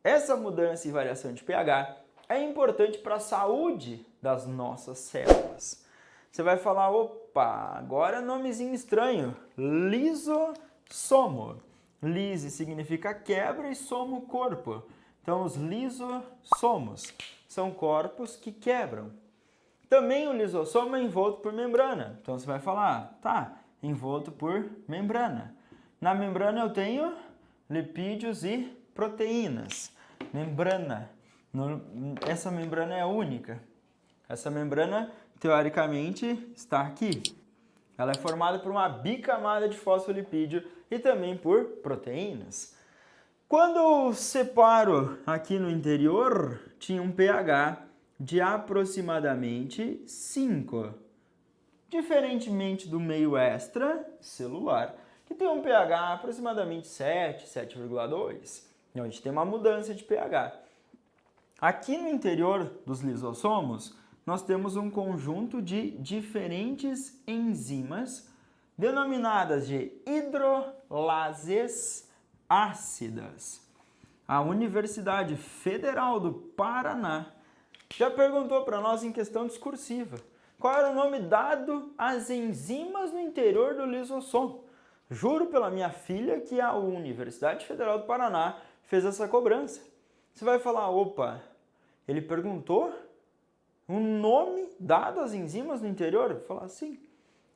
Essa mudança e variação de pH é importante para a saúde das nossas células. Você vai falar, opa, agora é nomezinho estranho, lisossomo. Lise significa quebra e somo corpo. Então os lisossomos são corpos que quebram. Também o lisossomo é envolto por membrana. Então você vai falar, tá, envolto por membrana. Na membrana eu tenho lipídios e proteínas. Membrana. Essa membrana é única. Essa membrana, teoricamente, está aqui. Ela é formada por uma bicamada de fosfolipídio e também por proteínas. Quando eu separo aqui no interior, tinha um pH de aproximadamente 5. Diferentemente do meio extracelular, que tem um pH aproximadamente 7, 7,2. Então a gente tem uma mudança de pH. Aqui no interior dos lisossomos, nós temos um conjunto de diferentes enzimas denominadas de hidrolases ácidas. A Universidade Federal do Paraná já perguntou para nós em questão discursiva qual era o nome dado às enzimas no interior do lisossomo. Juro pela minha filha que a Universidade Federal do Paraná fez essa cobrança. Você vai falar, opa, ele perguntou um nome dado às enzimas no interior? Eu vou falar sim.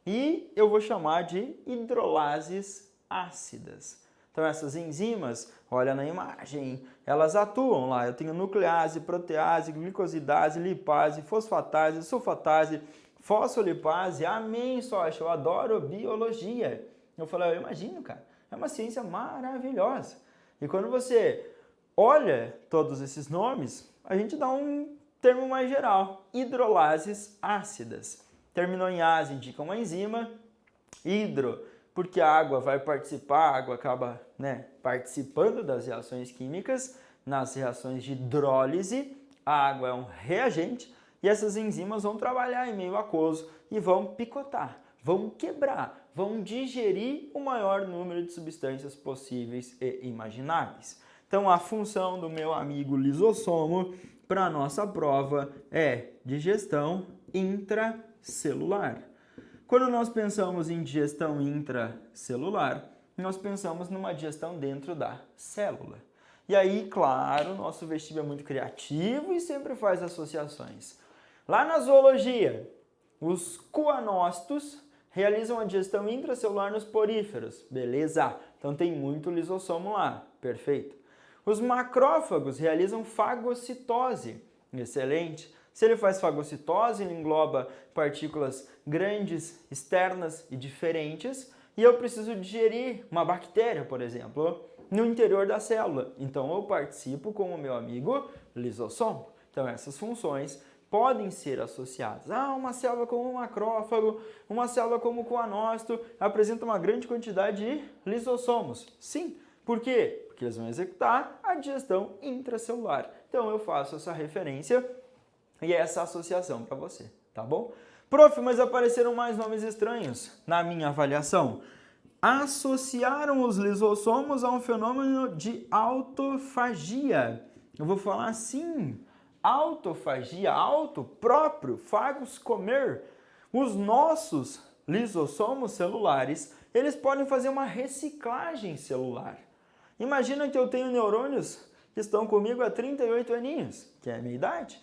E eu vou chamar de hidrolases ácidas. Então essas enzimas, olha na imagem, elas atuam lá. Eu tenho nuclease, protease, glicosidase, lipase, fosfatase, sulfatase, fosfolipase. Amém, Socha, eu adoro biologia. Eu falei, eu imagino, cara, é uma ciência maravilhosa. E quando você olha todos esses nomes, a gente dá um termo mais geral, hidrolases ácidas. Terminou em ase, indica uma enzima, hidro, porque a água vai participar, a água acaba participando das reações químicas, nas reações de hidrólise, a água é um reagente e essas enzimas vão trabalhar em meio aquoso e vão picotar, vão quebrar, vão digerir o maior número de substâncias possíveis e imagináveis. Então a função do meu amigo lisossomo para a nossa prova é digestão intracelular. Quando nós pensamos em digestão intracelular, nós pensamos numa digestão dentro da célula. E aí, claro, nosso vestíbulo é muito criativo e sempre faz associações. Lá na zoologia, os coanócitos realizam a digestão intracelular nos poríferos. Beleza? Então tem muito lisossomo lá. Perfeito. Os macrófagos realizam fagocitose. Excelente. Se ele faz fagocitose, ele engloba partículas grandes, externas e diferentes, e eu preciso digerir uma bactéria, por exemplo, no interior da célula. Então eu participo com o meu amigo lisossomo. Então essas funções podem ser associadas. Uma célula como um macrófago, uma célula como o coanócito apresenta uma grande quantidade de lisossomos. Sim. Por quê? Porque eles vão executar a digestão intracelular. Então eu faço essa referência e essa associação para você, tá bom? Prof, mas apareceram mais nomes estranhos na minha avaliação. Associaram os lisossomos a um fenômeno de autofagia. Eu vou falar assim, autofagia, auto, próprio, fagos, comer. Os nossos lisossomos celulares, eles podem fazer uma reciclagem celular. Imagina que eu tenho neurônios que estão comigo há 38 aninhos, que é a minha idade.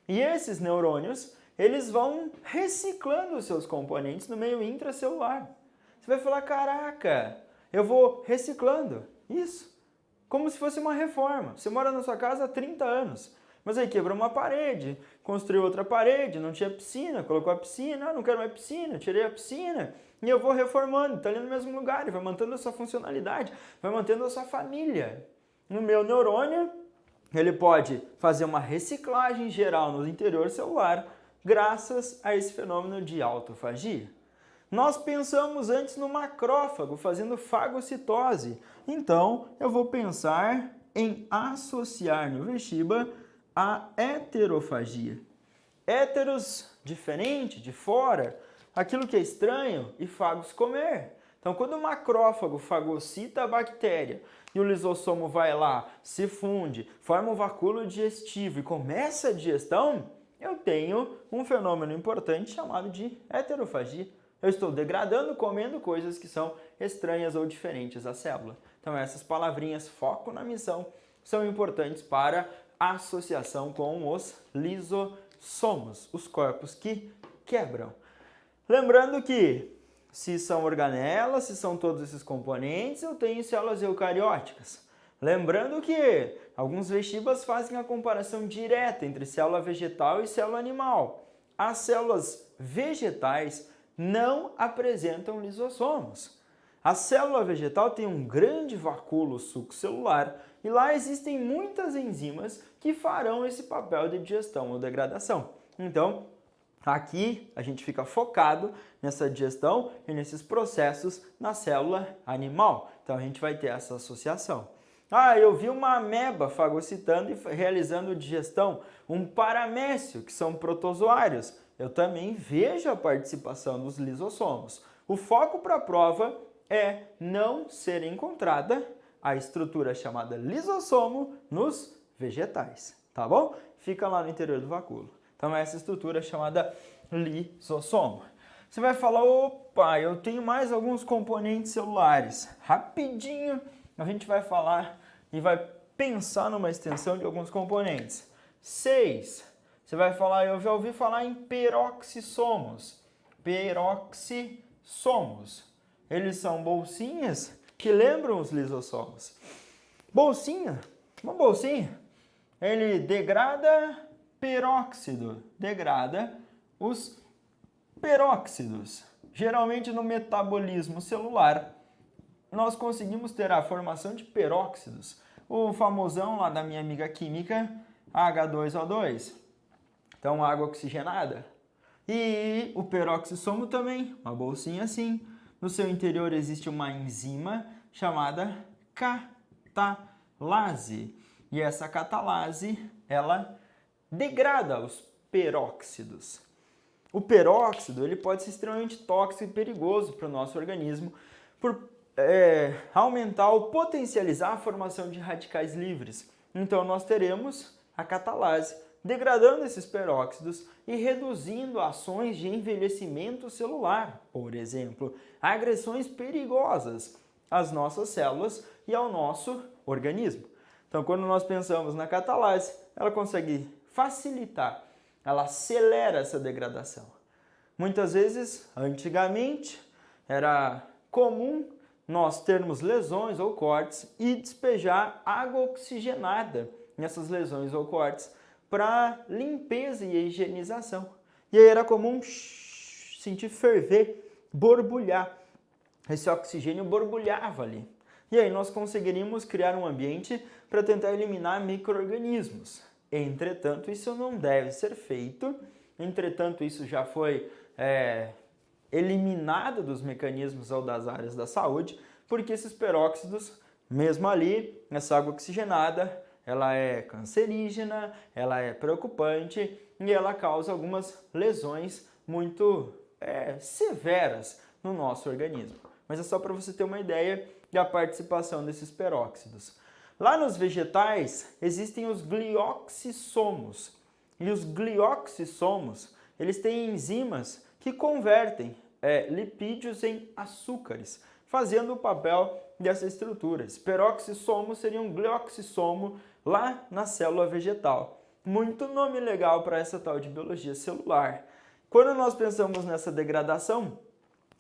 E esses neurônios, eles vão reciclando os seus componentes no meio intracelular. Você vai falar, caraca, eu vou reciclando. Isso. Como se fosse uma reforma. Você mora na sua casa há 30 anos, mas aí quebrou uma parede, construiu outra parede, não tinha piscina, colocou a piscina, não quero mais piscina, tirei a piscina, e eu vou reformando, está ali no mesmo lugar, vai mantendo a sua funcionalidade, vai mantendo a sua família. No meu neurônio, ele pode fazer uma reciclagem geral no interior celular, graças a esse fenômeno de autofagia. Nós pensamos antes no macrófago, fazendo fagocitose. Então, eu vou pensar em associar no vestíbulo a heterofagia. Héteros, diferente, de fora, aquilo que é estranho, e fagos, comer. Então, quando o macrófago fagocita a bactéria e o lisossomo vai lá, se funde, forma um vacúolo digestivo e começa a digestão, eu tenho um fenômeno importante chamado de heterofagia. Eu estou degradando, comendo coisas que são estranhas ou diferentes à célula. Então, essas palavrinhas foco na missão são importantes para a associação com os lisossomos, os corpos que quebram. Lembrando que se são organelas, se são todos esses componentes, eu tenho células eucarióticas. Lembrando que alguns vestibas fazem a comparação direta entre célula vegetal e célula animal. As células vegetais não apresentam lisossomos. A célula vegetal tem um grande vacúolo succelular e lá existem muitas enzimas que farão esse papel de digestão ou degradação. Então, aqui a gente fica focado nessa digestão e nesses processos na célula animal. Então a gente vai ter essa associação. Ah, eu vi uma ameba fagocitando e realizando digestão, um paramécio, que são protozoários. Eu também vejo a participação dos lisossomos. O foco para a prova é não ser encontrada a estrutura chamada lisossomo nos vegetais, tá bom? Fica lá no interior do vacúolo. Então, essa estrutura é chamada lisossomo. Você vai falar, opa, eu tenho mais alguns componentes celulares. Rapidinho, a gente vai falar e vai pensar numa extensão de alguns componentes. 6. Você vai falar, eu já ouvi falar em peroxissomos. Peroxissomos. Eles são bolsinhas que lembram os lisossomos. Bolsinha, uma bolsinha, ele degrada peróxido, degrada os peróxidos. Geralmente no metabolismo celular, nós conseguimos ter a formação de peróxidos. O famosão lá da minha amiga química, H2O2. Então, água oxigenada. E o peroxissomo também, uma bolsinha assim. No seu interior existe uma enzima chamada catalase. E essa catalase, ela degrada os peróxidos. O peróxido ele pode ser extremamente tóxico e perigoso para o nosso organismo por aumentar ou potencializar a formação de radicais livres. Então, nós teremos a catalase degradando esses peróxidos e reduzindo ações de envelhecimento celular, por exemplo, agressões perigosas às nossas células e ao nosso organismo. Então, quando nós pensamos na catalase, ela consegue facilitar, ela acelera essa degradação. Muitas vezes, antigamente, era comum nós termos lesões ou cortes e despejar água oxigenada nessas lesões ou cortes para limpeza e higienização. E aí era comum sentir ferver, borbulhar. Esse oxigênio borbulhava ali. E aí nós conseguiríamos criar um ambiente para tentar eliminar micro-organismos. Entretanto, isso não deve ser feito. Entretanto, isso já foi eliminado dos mecanismos ou das áreas da saúde, porque esses peróxidos, mesmo ali, essa água oxigenada, ela é cancerígena, ela é preocupante e ela causa algumas lesões muito severas no nosso organismo. Mas é só para você ter uma ideia da participação desses peróxidos. Lá nos vegetais existem os glioxissomos. E os glioxissomos, eles têm enzimas que convertem lipídios em açúcares, fazendo o papel dessa estrutura. Esse peroxissomo seria um glioxissomo lá na célula vegetal. Muito nome legal para essa tal de biologia celular. Quando nós pensamos nessa degradação,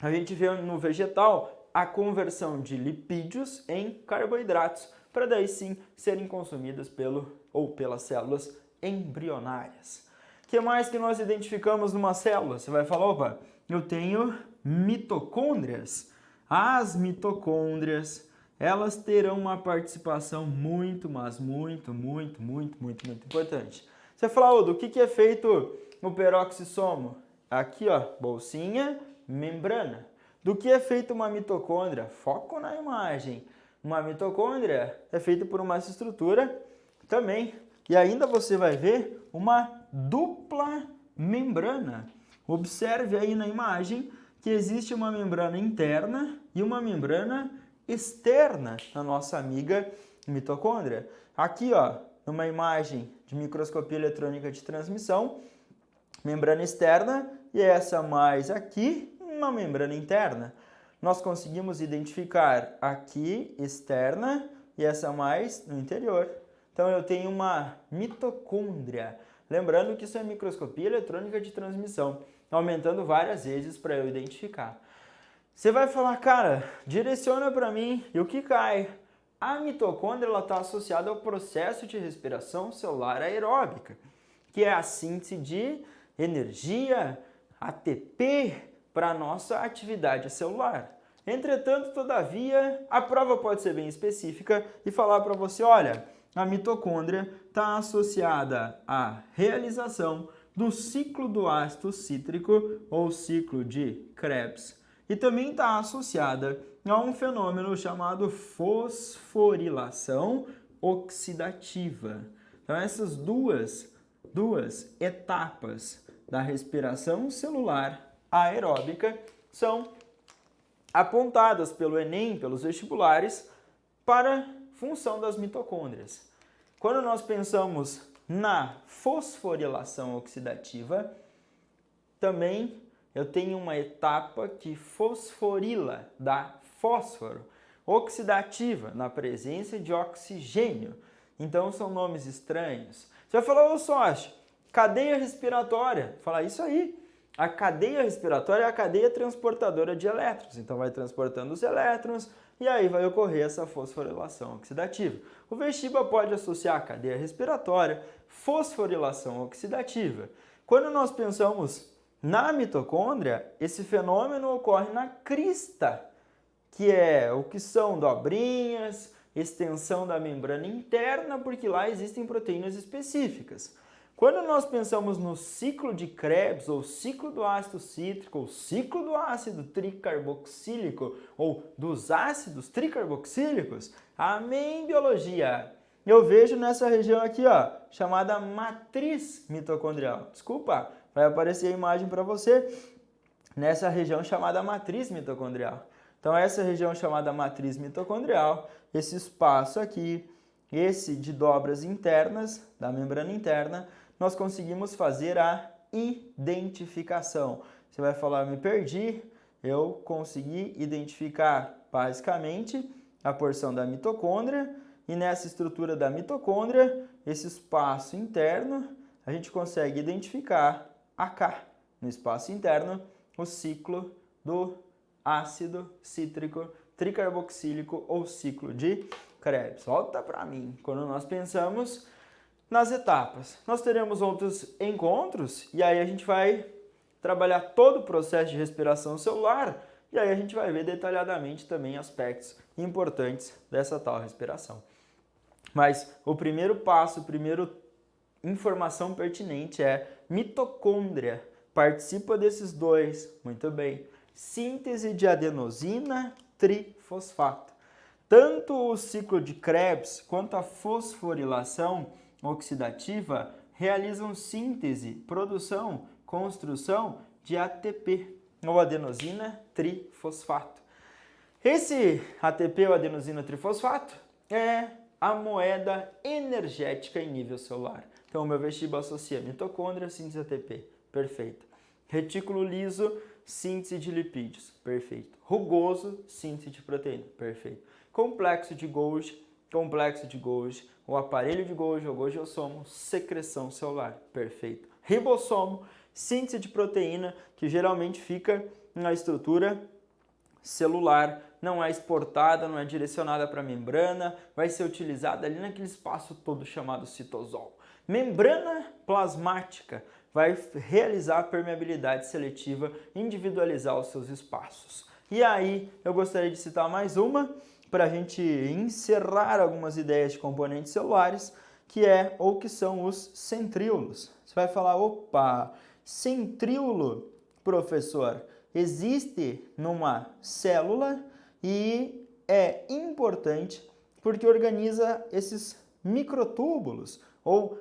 a gente vê no vegetal a conversão de lipídios em carboidratos, para daí sim serem consumidas pelas células embrionárias. O que mais que nós identificamos numa célula? Você vai falar, opa, eu tenho mitocôndrias. As mitocôndrias, elas terão uma participação muito importante. Você fala, do que é feito o peroxissomo? Aqui, ó, bolsinha, membrana. Do que é feita uma mitocôndria? Foco na imagem. Uma mitocôndria é feita por uma estrutura também. E ainda você vai ver uma dupla membrana. Observe aí na imagem que existe uma membrana interna e uma membrana externa na nossa amiga mitocôndria. Aqui, ó, numa imagem de microscopia eletrônica de transmissão, membrana externa e essa mais aqui, uma membrana interna. Nós conseguimos identificar aqui externa e essa mais no interior. Então eu tenho uma mitocôndria. Lembrando que isso é microscopia eletrônica de transmissão, aumentando várias vezes para eu identificar. Você vai falar, cara, direciona para mim e o que cai? A mitocôndria está associada ao processo de respiração celular aeróbica, que é a síntese de energia, ATP, para a nossa atividade celular. Entretanto, todavia, a prova pode ser bem específica e falar para você, olha, a mitocôndria está associada à realização do ciclo do ácido cítrico ou ciclo de Krebs e também está associada a um fenômeno chamado fosforilação oxidativa. Então essas duas etapas da respiração celular aeróbica são apontadas pelo Enem, pelos vestibulares, para função das mitocôndrias. Quando nós pensamos na fosforilação oxidativa, também eu tenho uma etapa que fosforila, dá fósforo, oxidativa, na presença de oxigênio. Então são nomes estranhos. Você vai falar, ô sócio, cadeia respiratória. Falar isso aí. A cadeia respiratória é a cadeia transportadora de elétrons. Então vai transportando os elétrons e aí vai ocorrer essa fosforilação oxidativa. O vestibular pode associar a cadeia respiratória, fosforilação oxidativa. Quando nós pensamos na mitocôndria, esse fenômeno ocorre na crista, que é o que são dobrinhas, extensão da membrana interna, porque lá existem proteínas específicas. Quando nós pensamos no ciclo de Krebs, ou ciclo do ácido cítrico, ou ciclo do ácido tricarboxílico, ou dos ácidos tricarboxílicos, amém, biologia! Eu vejo nessa região aqui, ó, chamada matriz mitocondrial. Desculpa, vai aparecer a imagem para você nessa região chamada matriz mitocondrial. Então, essa região chamada matriz mitocondrial, esse espaço aqui, esse de dobras internas, da membrana interna, nós conseguimos fazer a identificação. Você vai falar, me perdi, eu consegui identificar basicamente a porção da mitocôndria e nessa estrutura da mitocôndria, esse espaço interno, a gente consegue identificar acá, no espaço interno, o ciclo do ácido cítrico tricarboxílico ou ciclo de Krebs. Volta para mim. Quando nós pensamos nas etapas, nós teremos outros encontros e aí a gente vai trabalhar todo o processo de respiração celular e aí a gente vai ver detalhadamente também aspectos importantes dessa tal respiração. Mas o primeiro passo, a primeira informação pertinente é mitocôndria. Participa desses dois, muito bem. Síntese de adenosina trifosfato. Tanto o ciclo de Krebs quanto a fosforilação oxidativa realizam síntese, produção, construção de ATP, ou adenosina trifosfato. Esse ATP, ou adenosina trifosfato, é a moeda energética em nível celular. Então, o meu vestibular associa mitocôndria, síntese ATP, perfeito. Retículo liso, síntese de lipídios, perfeito. Rugoso, síntese de proteína, perfeito. Complexo de Golgi, o aparelho de Golgi, o Golgiossomo, secreção celular, perfeito. Ribossomo, síntese de proteína, que geralmente fica na estrutura celular, não é exportada, não é direcionada para a membrana, vai ser utilizada ali naquele espaço todo chamado citosol. Membrana plasmática vai realizar a permeabilidade seletiva, individualizar os seus espaços. E aí, eu gostaria de citar mais uma, para a gente encerrar algumas ideias de componentes celulares, que é ou que são os centríolos. Você vai falar, opa, centríolo, professor, existe numa célula e é importante porque organiza esses microtúbulos ou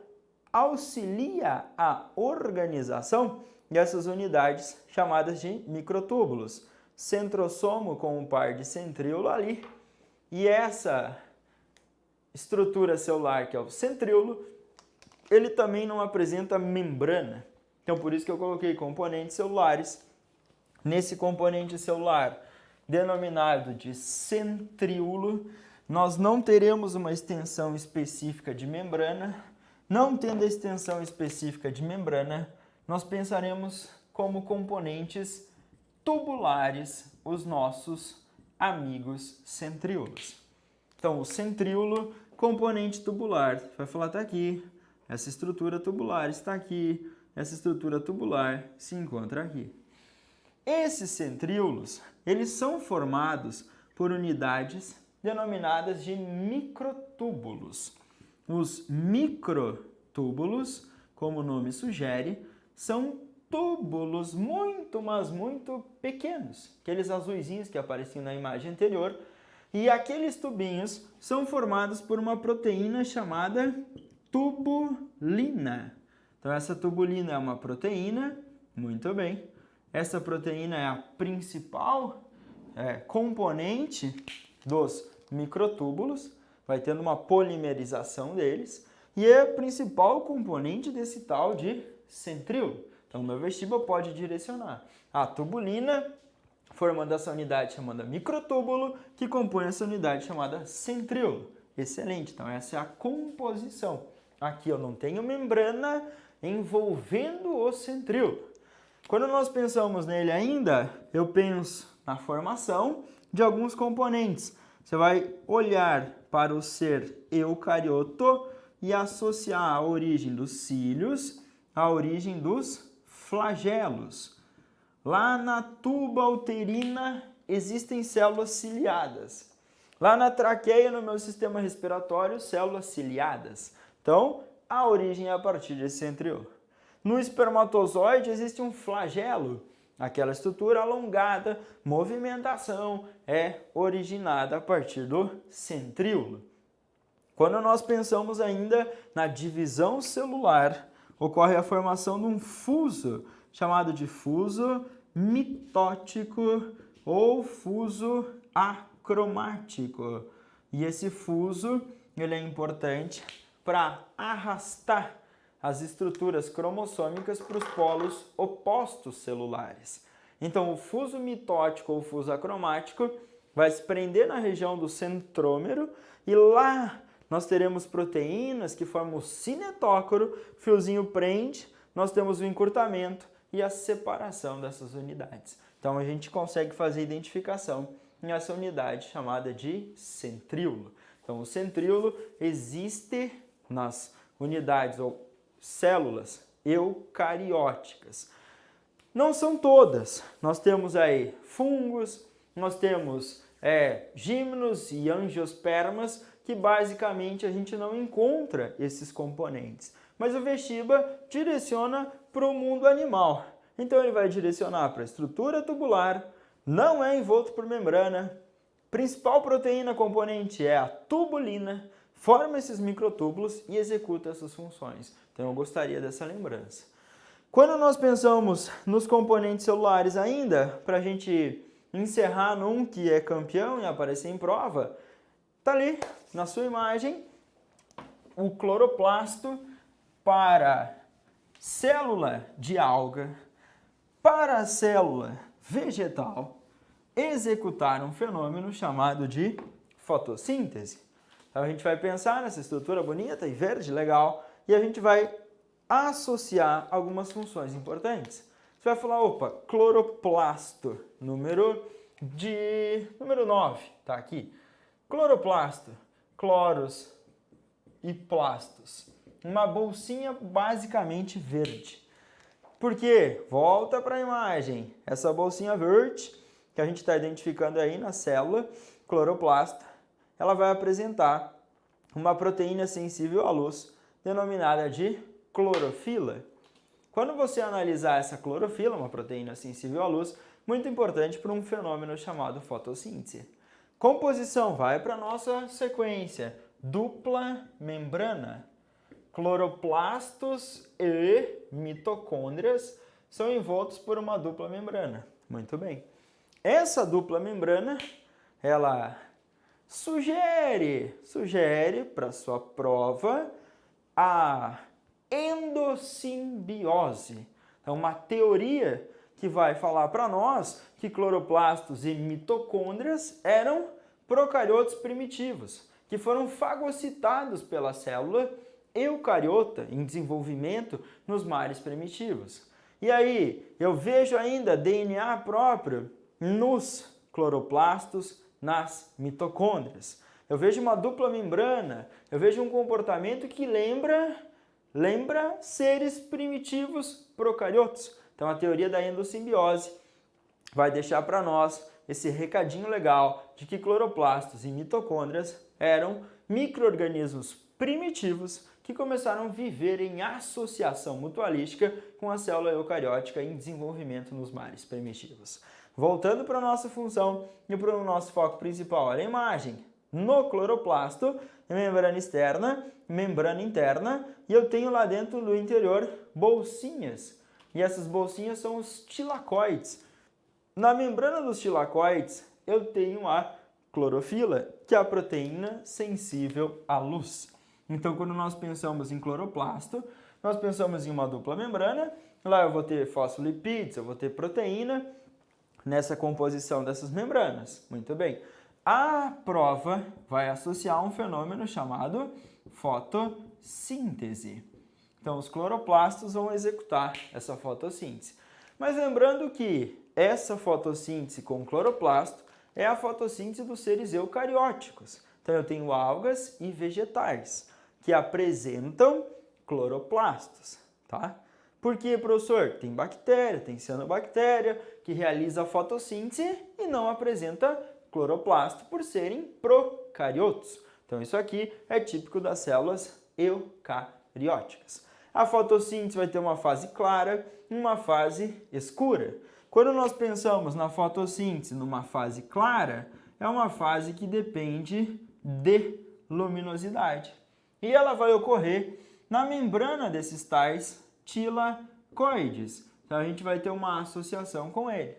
auxilia a organização e essas unidades chamadas de microtúbulos. Centrosomo com um par de centríolo ali, e essa estrutura celular, que é o centríolo, ele também não apresenta membrana. Então, por isso que eu coloquei componentes celulares. Nesse componente celular, denominado de centríolo, nós não teremos uma extensão específica de membrana. Não tendo a extensão específica de membrana, nós pensaremos como componentes tubulares os nossos amigos centríolos. Então, o centríolo, componente tubular, vai falar está aqui, essa estrutura tubular está aqui, essa estrutura tubular se encontra aqui. Esses centríolos, eles são formados por unidades denominadas de microtúbulos. Os microtúbulos, como o nome sugere, são túbulos muito, mas muito pequenos. Aqueles azuizinhos que apareciam na imagem anterior. E aqueles tubinhos são formados por uma proteína chamada tubulina. Então, essa tubulina é uma proteína, muito bem. Essa proteína é a principal componente dos microtúbulos, vai tendo uma polimerização deles, e é a principal componente desse tal de centríolo. Então, o meu vestibular pode direcionar a tubulina, formando essa unidade chamada microtúbulo, que compõe essa unidade chamada centríolo. Excelente, então essa é a composição. Aqui eu não tenho membrana envolvendo o centríolo. Quando nós pensamos nele ainda, eu penso na formação de alguns componentes. Você vai olhar para o ser eucarioto e associar a origem dos cílios à origem dos flagelos. Lá na tuba uterina existem células ciliadas. Lá na traqueia, no meu sistema respiratório, células ciliadas. Então, a origem é a partir desse centríolo. No espermatozoide existe um flagelo. Aquela estrutura alongada, movimentação, é originada a partir do centríolo. Quando nós pensamos ainda na divisão celular, ocorre a formação de um fuso, chamado de fuso mitótico ou fuso acromático. E esse fuso ele é importante para arrastar as estruturas cromossômicas para os polos opostos celulares. Então, o fuso mitótico ou fuso acromático vai se prender na região do centrômero e lá nós teremos proteínas que formam o cinetócoro, fiozinho prende, nós temos o encurtamento e a separação dessas unidades. Então, a gente consegue fazer a identificação nessa unidade chamada de centríolo. Então, o centríolo existe nas unidades ou células eucarióticas. Não são todas. Nós temos aí fungos, nós temos gímenos e angiospermas, que basicamente a gente não encontra esses componentes. Mas o vestibular direciona para o mundo animal. Então ele vai direcionar para a estrutura tubular, não é envolto por membrana, principal proteína componente é a tubulina, forma esses microtúbulos e executa essas funções. Então eu gostaria dessa lembrança. Quando nós pensamos nos componentes celulares ainda, para a gente encerrar num que é campeão e aparecer em prova, está ali na sua imagem o cloroplasto para célula de alga, para a célula vegetal, executar um fenômeno chamado de fotossíntese. Então a gente vai pensar nessa estrutura bonita e verde, legal, e a gente vai associar algumas funções importantes. Você vai falar, opa, cloroplasto, número 9, tá aqui. Cloroplasto, cloros e plastos. Uma bolsinha basicamente verde. Por quê? Volta para a imagem. Essa bolsinha verde, que a gente está identificando aí na célula cloroplasta, ela vai apresentar uma proteína sensível à luz, denominada de clorofila. Quando você analisar essa clorofila, uma proteína sensível à luz, muito importante para um fenômeno chamado fotossíntese. Composição, vai para a nossa sequência. Dupla membrana. Cloroplastos e mitocôndrias são envoltos por uma dupla membrana. Muito bem. Essa dupla membrana, ela sugere para sua prova a endossimbiose. Então, uma teoria que vai falar para nós que cloroplastos e mitocôndrias eram procariotos primitivos, que foram fagocitados pela célula eucariota em desenvolvimento nos mares primitivos. E aí, eu vejo ainda DNA próprio nos cloroplastos, nas mitocôndrias. Eu vejo uma dupla membrana, eu vejo um comportamento que lembra seres primitivos procariotos. Então, a teoria da endossimbiose vai deixar para nós esse recadinho legal de que cloroplastos e mitocôndrias eram micro-organismos primitivos que começaram a viver em associação mutualística com a célula eucariótica em desenvolvimento nos mares primitivos. Voltando para a nossa função e para o nosso foco principal, olha a imagem. No cloroplasto, membrana externa, membrana interna, e eu tenho lá dentro do interior bolsinhas. E essas bolsinhas são os tilacoides. Na membrana dos tilacoides, eu tenho a clorofila, que é a proteína sensível à luz. Então, quando nós pensamos em cloroplasto, nós pensamos em uma dupla membrana. Lá eu vou ter fosfolipídios, eu vou ter proteína nessa composição dessas membranas. Muito bem. A prova vai associar um fenômeno chamado fotossíntese. Então, os cloroplastos vão executar essa fotossíntese. Mas lembrando que essa fotossíntese com cloroplasto é a fotossíntese dos seres eucarióticos. Então, eu tenho algas e vegetais que apresentam cloroplastos, tá? Por quê, professor? Tem bactéria, tem cianobactéria que realiza a fotossíntese e não apresenta cloroplasto por serem procariotos. Então, isso aqui é típico das células eucarióticas. A fotossíntese vai ter uma fase clara e uma fase escura. Quando nós pensamos na fotossíntese numa fase clara, é uma fase que depende de luminosidade. E ela vai ocorrer na membrana desses tais tilacoides. Então, a gente vai ter uma associação com ele.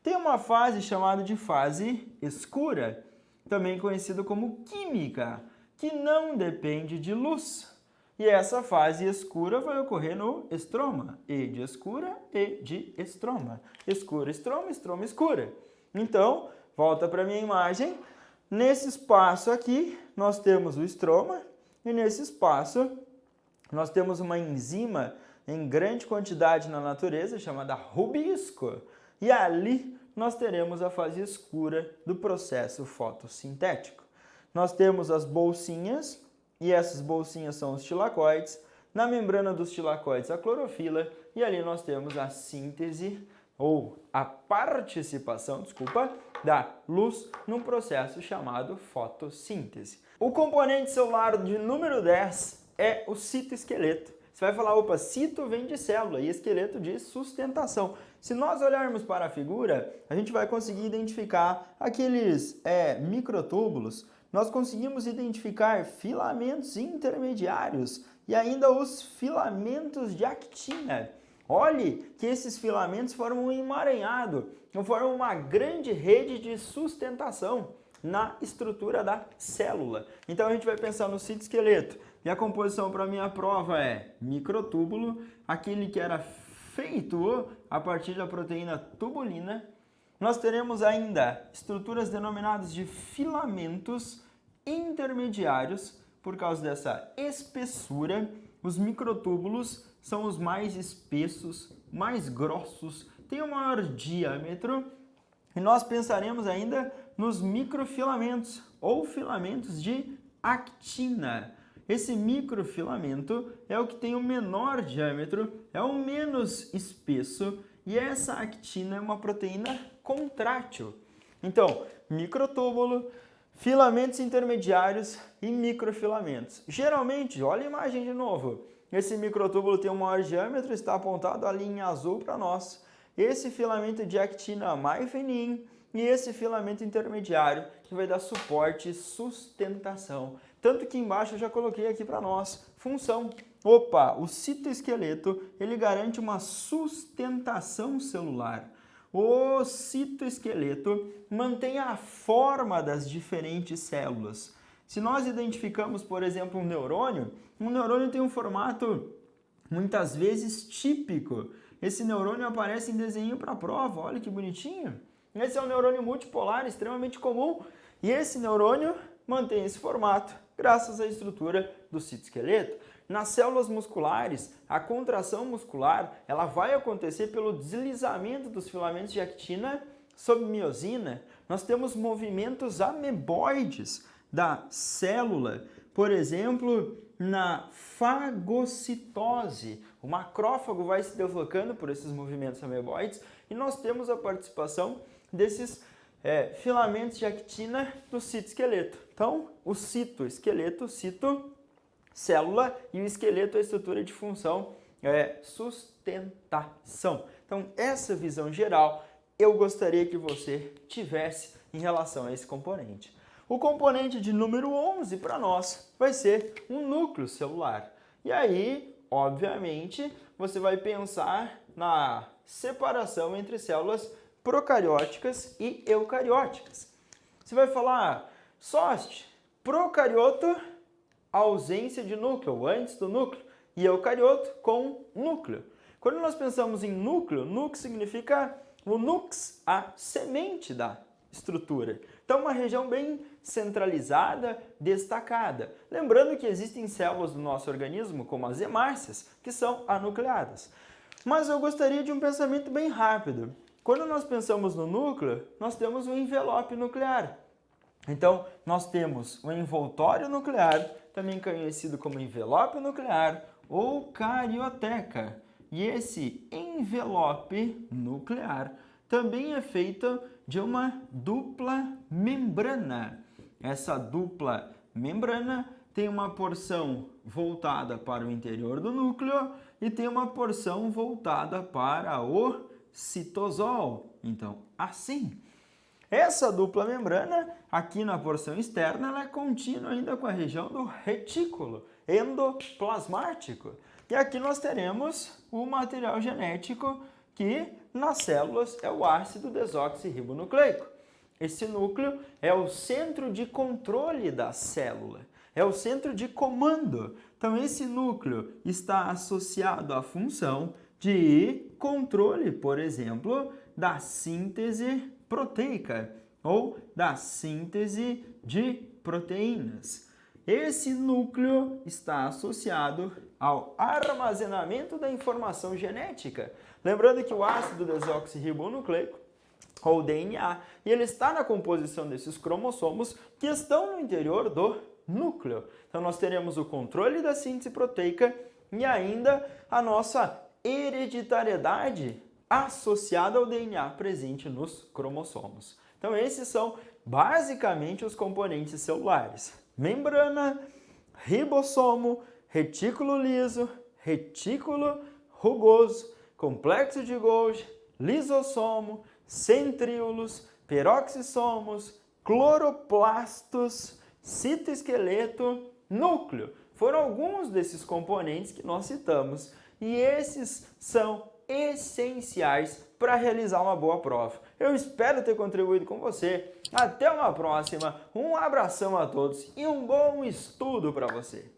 Tem uma fase chamada de fase escura, também conhecida como química, que não depende de luz. E essa fase escura vai ocorrer no estroma. E de escura, e de estroma. Escura, estroma, estroma, escura. Então, volta para a minha imagem. Nesse espaço aqui, nós temos o estroma. E nesse espaço, nós temos uma enzima em grande quantidade na natureza, chamada rubisco. E ali nós teremos a fase escura do processo fotossintético. Nós temos as bolsinhas, e essas bolsinhas são os tilacoides. Na membrana dos tilacoides, a clorofila, e ali nós temos a síntese, ou a participação, da luz num processo chamado fotossíntese. O componente celular de número 10 é o citoesqueleto. Você vai falar, opa, cito vem de célula e esqueleto de sustentação. Se nós olharmos para a figura, a gente vai conseguir identificar aqueles microtúbulos. Nós conseguimos identificar filamentos intermediários e ainda os filamentos de actina. Olhe que esses filamentos formam um emaranhado, formam uma grande rede de sustentação na estrutura da célula. Então a gente vai pensar no citoesqueleto. E a composição para a minha prova é microtúbulo, aquele que era feito a partir da proteína tubulina. Nós teremos ainda estruturas denominadas de filamentos intermediários, por causa dessa espessura. Os microtúbulos são os mais espessos, mais grossos, têm o maior diâmetro. E nós pensaremos ainda nos microfilamentos, ou filamentos de actina. Esse microfilamento é o que tem o menor diâmetro, é o menos espesso, e essa actina é uma proteína contrátil. Então, microtúbulo, filamentos intermediários e microfilamentos. Geralmente, olha a imagem de novo, esse microtúbulo tem um maior diâmetro, está apontado ali em azul para nós. Esse filamento de actina mais fininho e esse filamento intermediário que vai dar suporte e sustentação. Tanto que embaixo eu já coloquei aqui para nós, função. Opa, o citoesqueleto, ele garante uma sustentação celular. O citoesqueleto mantém a forma das diferentes células. Se nós identificamos, por exemplo, um neurônio tem um formato muitas vezes típico. Esse neurônio aparece em desenho para a prova, olha que bonitinho. Esse é um neurônio multipolar, extremamente comum, e esse neurônio mantém esse formato graças à estrutura do citoesqueleto. Nas células musculares, a contração muscular ela vai acontecer pelo deslizamento dos filamentos de actina sob miosina. Nós temos movimentos ameboides da célula, por exemplo, na fagocitose. O macrófago vai se deslocando por esses movimentos ameboides e nós temos a participação desses filamentos de actina do citoesqueleto. Então, o citoesqueleto, célula, e o esqueleto é a estrutura de função sustentação. Então, essa visão geral eu gostaria que você tivesse em relação a esse componente. O componente de número 11 para nós vai ser um núcleo celular. E aí, obviamente, você vai pensar na separação entre células procarióticas e eucarióticas. Você vai falar, Sost, procarioto, ausência de núcleo, antes do núcleo, e eucarioto com núcleo. Quando nós pensamos em núcleo, núcleo significa o nux, a semente da estrutura. Então, uma região bem centralizada, destacada. Lembrando que existem células do nosso organismo, como as hemácias, que são anucleadas. Mas eu gostaria de um pensamento bem rápido. Quando nós pensamos no núcleo, nós temos um envelope nuclear. Então, nós temos o envoltório nuclear, também conhecido como envelope nuclear ou carioteca. E esse envelope nuclear também é feito de uma dupla membrana. Essa dupla membrana tem uma porção voltada para o interior do núcleo e tem uma porção voltada para o citosol. Então, assim. Essa dupla membrana, aqui na porção externa, ela é contínua ainda com a região do retículo endoplasmático. E aqui nós teremos o material genético que nas células é o ácido desoxirribonucleico. Esse núcleo é o centro de controle da célula, é o centro de comando. Então esse núcleo está associado à função de controle, por exemplo, da síntese proteica ou da síntese de proteínas. Esse núcleo está associado ao armazenamento da informação genética. Lembrando que o ácido desoxirribonucleico, ou DNA, ele está na composição desses cromossomos que estão no interior do núcleo. Então nós teremos o controle da síntese proteica e ainda a nossa hereditariedade associada ao DNA presente nos cromossomos. Então esses são basicamente os componentes celulares: membrana, ribossomo, retículo liso, retículo rugoso, complexo de Golgi, lisossomo, centríolos, peroxissomos, cloroplastos, citoesqueleto, núcleo. Foram alguns desses componentes que nós citamos e esses são essenciais para realizar uma boa prova. Eu espero ter contribuído com você. Até uma próxima, um abração a todos e um bom estudo para você!